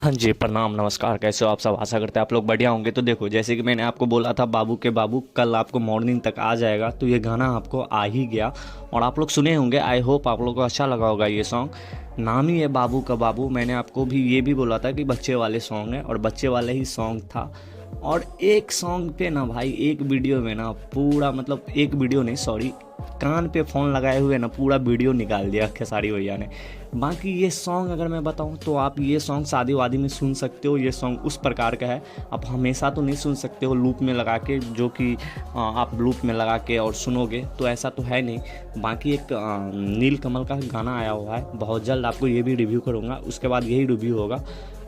हाँ जी, प्रणाम, नमस्कार, कैसे हो आप सब? आशा करते हैं आप लोग बढ़िया होंगे। तो देखो, जैसे कि मैंने आपको बोला था बाबू के बाबू कल आपको मॉर्निंग तक आ जाएगा, तो ये गाना आपको आ ही गया और आप लोग सुने होंगे। आई होप आप लोग को अच्छा लगा होगा ये सॉन्ग। नाम ही है बाबू का बाबू। मैंने आपको भी ये भी बोला था कि बच्चे वाले सॉन्ग है और बच्चे वाले ही सॉन्ग था। और एक सॉन्ग पे ना भाई, एक वीडियो में ना पूरा, मतलब एक वीडियो नहीं, सॉरी, कान पे फ़ोन लगाए हुए ना पूरा वीडियो निकाल दिया खेसारी भैया ने। बाकी ये सॉन्ग अगर मैं बताऊं तो आप ये सॉन्ग शादी वादी में सुन सकते हो। ये सॉन्ग उस प्रकार का है, आप हमेशा तो नहीं सुन सकते हो लूप में लगा के, जो कि आप लूप में लगा के और सुनोगे तो ऐसा तो है नहीं। बाकी एक नील कमल का गाना आया हुआ है, बहुत जल्द आपको ये भी रिव्यू करूँगा, उसके बाद यही रिव्यू होगा।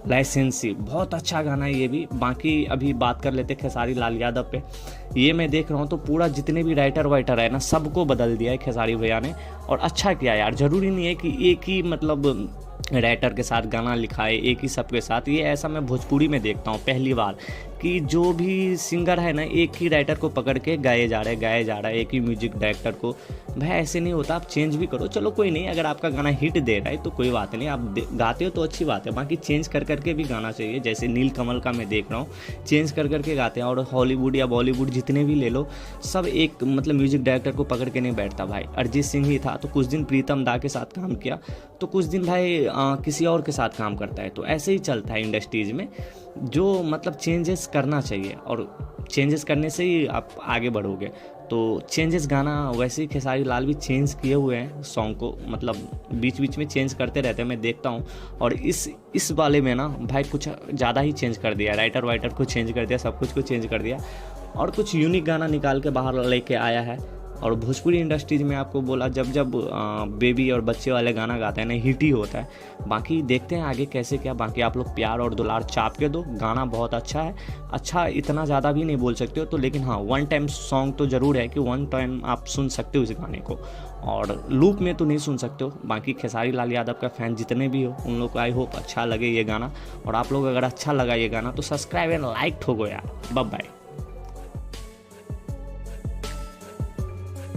लाइसेंसी बहुत अच्छा गाना है ये भी। बाकी अभी बात कर लेते खेसारी लाल यादव पे। ये मैं देख रहा हूँ तो पूरा जितने भी राइटर वाइटर है ना, सबको बदल दिया है खेसारी भैया ने। और अच्छा किया यार। ज़रूरी नहीं है कि एक ही मतलब राइटर के साथ गाना लिखा है, एक ही सबके साथ। ये ऐसा मैं भोजपुरी में देखता हूँ पहली बार कि जो भी सिंगर है ना, एक ही राइटर को पकड़ के गाए जा रहा है, एक ही म्यूजिक डायरेक्टर को। भाई ऐसे नहीं होता, आप चेंज भी करो। चलो कोई नहीं, अगर आपका गाना हिट दे रहा है तो कोई बात नहीं, आप गाते हो तो अच्छी बात है। बाकी चेंज कर करके भी गाना चाहिए। जैसे नील कमल का मैं देख रहा हूँ, चेंज कर करके गाते हैं। और हॉलीवुड या बॉलीवुड जितने भी ले लो, सब एक मतलब म्यूजिक डायरेक्टर को पकड़ के नहीं बैठता भाई। अरिजीत सिंह ही था तो कुछ दिन प्रीतम दा के साथ काम किया, तो कुछ दिन भाई किसी और के साथ काम करता है। तो ऐसे ही चलता है इंडस्ट्रीज में। जो मतलब चेंजेस करना चाहिए, और चेंजेस करने से ही आप आगे बढ़ोगे। तो चेंजेस गाना वैसे ही खेसारी लाल भी चेंज किए हुए हैं सॉन्ग को, मतलब बीच बीच में चेंज करते रहते हैं, मैं देखता हूँ। और इस वाले में ना भाई कुछ ज़्यादा ही चेंज कर दिया, राइटर वाइटर को चेंज कर दिया, सब कुछ को चेंज कर दिया और कुछ यूनिक गाना निकाल के बाहर लेके आया है। और भोजपुरी इंडस्ट्रीज में आपको बोला, जब जब बेबी और बच्चे वाले गाना गाते हैं ना, हिट ही होता है। बाकी देखते हैं आगे कैसे क्या। बाकी आप लोग प्यार और दुलार चाप के दो, गाना बहुत अच्छा है। अच्छा इतना ज़्यादा भी नहीं बोल सकते हो तो, लेकिन हाँ, वन टाइम सॉन्ग तो ज़रूर है कि वन टाइम आप सुन सकते हो इस गाने को, और लूप में तो नहीं सुन सकते हो। बाकी खेसारी लाल यादव का फ़ैन जितने भी हो, उन लोग को आई होप अच्छा लगे ये गाना। और आप लोग अगर अच्छा लगा ये गाना तो सब्सक्राइब एंड लाइक ठोको यार। Bye bye.